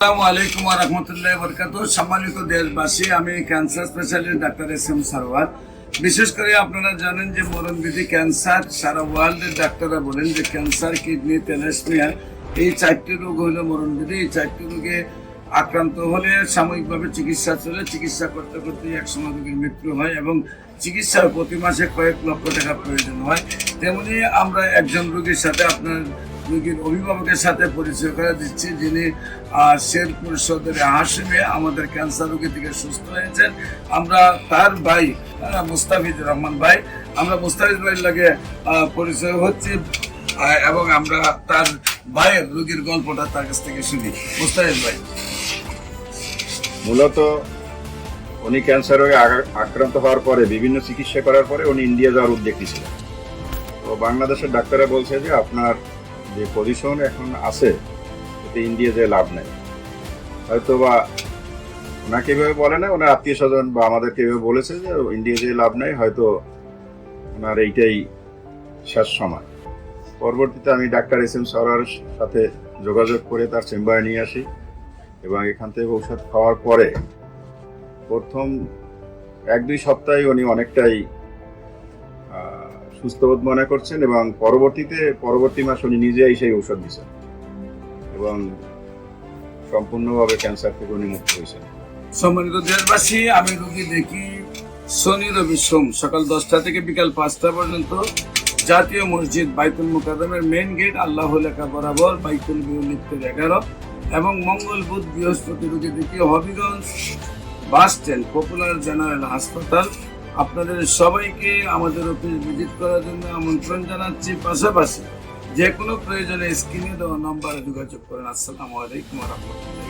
আসসালামু আলাইকুম ওয়া রাহমাতুল্লাহি ওয়া বারাকাতুহু। সম্মানিত দেশবাসী, আমি cancer specialist doctor SM. Sarwar. বিশেষ করে আপনারা জানেন যে মরণবিধি ক্যান্সার, সারা ওয়ার্ল্ডের ডাক্তাররা বলেন যে ক্যান্সার, কিডনি, থ্যালাসেমিয়া এই 4টি রোগ হলো মরণবিধি। এই 4টি রোগে আক্রান্ত হলে সাময়িকভাবে চিকিৎসা চলে, চিকিৎসা করতে করতে একসময় রোগীর মৃত্যু হয় এবং চিকিৎসার প্রতি মাসে কয়েক লক্ষ টাকা প্রয়োজন হয়। তেমনি আমরা একজন রোগীর সাথে আপনার রোগীর অভিভাবকের সাথে পরিচয় করে দিচ্ছি, যিনি শেরপুর সদরে হাসিমে আমাদের ক্যান্সার রোগী থেকে সুস্থ হয়েছেন। আমরা তার ভাই মুস্তাফিজুর রহমান ভাই, আমরা মুস্তাফিজ ভাইয়ের লাগে পরিচয় হচ্ছে এবং আমরা তার ভাইয়ের রোগীর গল্পটা তার কাছ থেকে শুনি। মুস্তাফিজ ভাই, মূলত উনি ক্যান্সার রোগে আক্রান্ত হওয়ার পরে বিভিন্ন চিকিৎসা করার পরে উনি ইন্ডিয়া যাওয়ার উদ্যোগ নিয়েছিলেন। তো বাংলাদেশের ডাক্তাররা বলছে যে আপনার যে পজিশন এখন আছে এতে ইন্ডিয়া যেয়ে লাভ নেই। হয়তো বা ওনাকে এভাবে বলে না, ওনার আত্মীয় স্বজন বা আমাদেরকে এভাবে বলেছে যে ইন্ডিয়া যেয়ে লাভ নেই, হয়তো ওনার এইটাই শেষ সময়। পরবর্তীতে আমি ডাক্তার এস.এম. সারওয়ারের সাথে যোগাযোগ করে তার চেম্বারে নিয়ে আসি এবং এখান থেকে ঔষধ খাওয়ার পরে প্রথম 1-2 সপ্তাহে উনি অনেকটাই সুস্থবোধ মনে করছেন এবং পরবর্তী মাস উনি নিজেই সেই ঔষধ দিচ্ছেন এবং সম্পূর্ণভাবে ক্যান্সার থেকে উনি মুক্ত হয়েছেন। সম্মানিত দেশবাসী, আমি রোগী দেখি শনি, রবি, সোম সকাল 10টা থেকে বিকাল 5টা পর্যন্ত জাতীয় মসজিদ বাইতুল মুকাররমের মেইন গেট আল্লাহ লেখা বরাবর বাইতুল বিউলিপ্তের 11 এবং মঙ্গল, বুধ, বৃহস্পতি রোগী দেখি Habiganj bus stand popular general হাসপাতাল। আপনাদের সবাইকে আমাদের অফিস ভিজিট করার জন্য আমন্ত্রণ জানাচ্ছি। পাশাপাশি যে কোনো প্রয়োজনে স্ক্রিনে দেওয়া নম্বরে যোগাযোগ করেন। আসসালামু আলাইকুম ওয়া রাহমাতুল্লাহ।